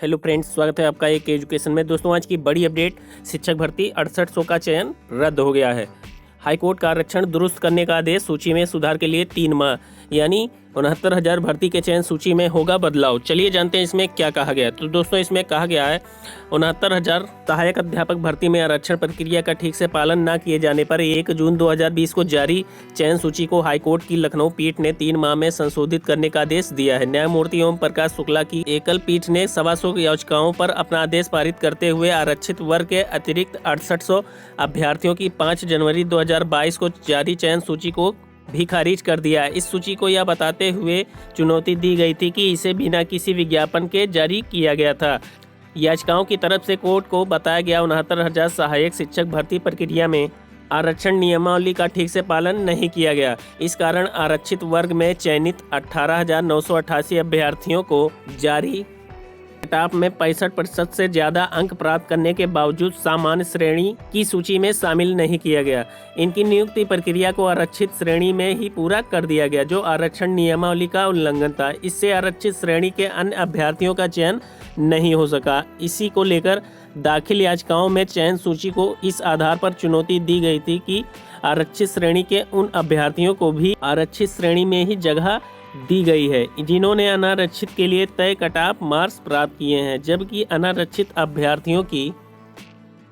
Hello friends, स्वागत है आपका एक एजुकेशन में। दोस्तों, आज की बड़ी अपडेट, शिक्षक भर्ती 6800 का चयन रद्द हो गया है। हाईकोर्ट का आरक्षण दुरुस्त करने का आदेश, सूची में सुधार के लिए 3 माह यानी 69,000 भर्ती के चयन सूची में होगा बदलाव। चलिए जानते हैं इसमें क्या कहा गया। तो दोस्तों, इसमें कहा गया है 69,000 सहायक अध्यापक भर्ती में आरक्षण प्रक्रिया का ठीक से पालन न किए जाने पर 1 जून 2020 को जारी चयन सूची को हाईकोर्ट की लखनऊ पीठ ने 3 माह में संशोधित करने का आदेश दिया है। न्यायमूर्ति ओम प्रकाश शुक्ला की एकल पीठ ने 125 याचिकाओं पर अपना आदेश पारित करते हुए आरक्षित वर्ग के अतिरिक्त 6800 अभ्यर्थियों की 5 जनवरी 2022 को जारी चयन सूची को भी खारिज कर दिया है। इस सूची को यह बताते हुए चुनौती दी गई थी कि इसे बिना किसी विज्ञापन के जारी किया गया था। याचिकाओं की तरफ से कोर्ट को बताया गया 69,000 सहायक शिक्षक भर्ती प्रक्रिया में आरक्षण नियमावली का ठीक से पालन नहीं किया गया। इस कारण आरक्षित वर्ग में चयनित 18,988 अभ्यर्थियों को जारी कट-ऑफ में 65% से ज्यादा अंक प्राप्त करने के बावजूद सामान्य श्रेणी की सूची में शामिल नहीं किया गया। इनकी नियुक्ति प्रक्रिया को आरक्षित श्रेणी में ही पूरा कर दिया गया, जो आरक्षण नियमावली का उल्लंघन था। इससे आरक्षित श्रेणी के अन्य अभ्यर्थियों का चयन नहीं हो सका। इसी को लेकर दाखिल याचिकाओं में चयन सूची को इस आधार पर चुनौती दी गई थी कि आरक्षित श्रेणी के उन अभ्यर्थियों को भी आरक्षित श्रेणी में ही जगह दी गई है जिन्होंने अनारक्षित के लिए तय कट-ऑफ मार्क्स प्राप्त किए हैं, जबकि अनारक्षित अभ्यर्थियों की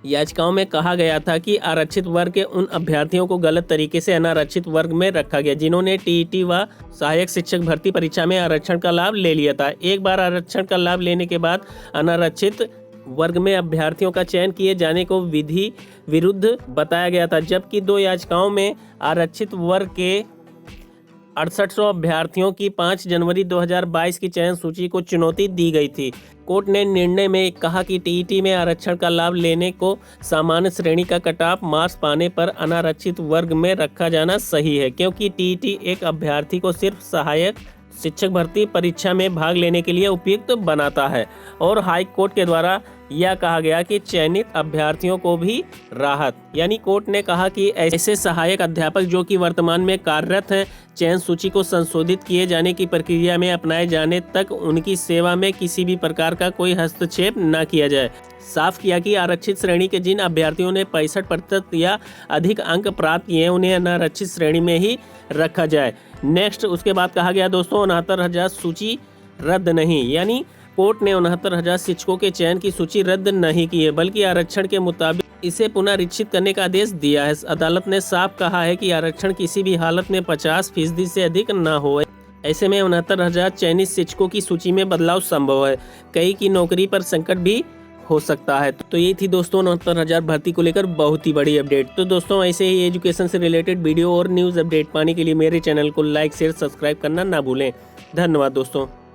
याचिकाओं में कहा गया था कि आरक्षित वर्ग के उन अभ्यर्थियों को गलत तरीके से अनारक्षित वर्ग में रखा गया जिन्होंने टीईटी व सहायक शिक्षक भर्ती परीक्षा में आरक्षण का लाभ ले लिया था। एक बार आरक्षण का लाभ लेने के बाद अनारक्षित वर्ग में अभ्यर्थियों का चयन किए जाने को विधि विरुद्ध बताया गया था, जबकि 2 याचिकाओं में आरक्षित वर्ग के 6800 अभ्यर्थियों की 5 जनवरी 2022 की चयन सूची को चुनौती दी गई थी। कोर्ट ने निर्णय में कहा कि टीईटी में आरक्षण का लाभ लेने को सामान्य श्रेणी का कट-ऑफ मार्क्स पाने पर अनारक्षित वर्ग में रखा जाना सही है, क्योंकि टीईटी एक अभ्यर्थी को सिर्फ सहायक शिक्षक भर्ती परीक्षा में भाग लेने के लिए उपयुक्त बनाता है। और हाई कोर्ट के द्वारा यह कहा गया कि चयनित अभ्यर्थियों को भी राहत, यानी कोर्ट ने कहा कि ऐसे सहायक अध्यापक जो कि वर्तमान में कार्यरत हैं, चयन सूची को संशोधित किए जाने की प्रक्रिया में अपनाए जाने तक उनकी सेवा में किसी भी प्रकार का कोई हस्तक्षेप न किया जाए। साफ किया कि आरक्षित श्रेणी के जिन अभ्यर्थियों ने 65% या अधिक अंक प्राप्त किए, उन्हें अनारक्षित श्रेणी में ही रखा जाए। नेक्स्ट, उसके बाद कहा गया दोस्तों 69,000 सूची रद्द नहीं, यानी कोर्ट ने 69,000 शिक्षकों के चयन की सूची रद्द नहीं की है, बल्कि आरक्षण के मुताबिक इसे पुनरीक्षित करने का आदेश दिया है। अदालत ने साफ कहा है कि आरक्षण किसी भी हालत में 50% से अधिक न हो। ऐसे में 69,000 चयनित शिक्षकों की सूची में बदलाव संभव है। कई की नौकरी पर संकट भी हो सकता है। तो ये थी दोस्तों 69,000 भर्ती को लेकर बहुत ही बड़ी अपडेट। तो दोस्तों, ऐसे ही एजुकेशन से रिलेटेड वीडियो और न्यूज़ अपडेट पाने के लिए मेरे चैनल को लाइक, शेयर, सब्सक्राइब करना ना भूलें। धन्यवाद दोस्तों।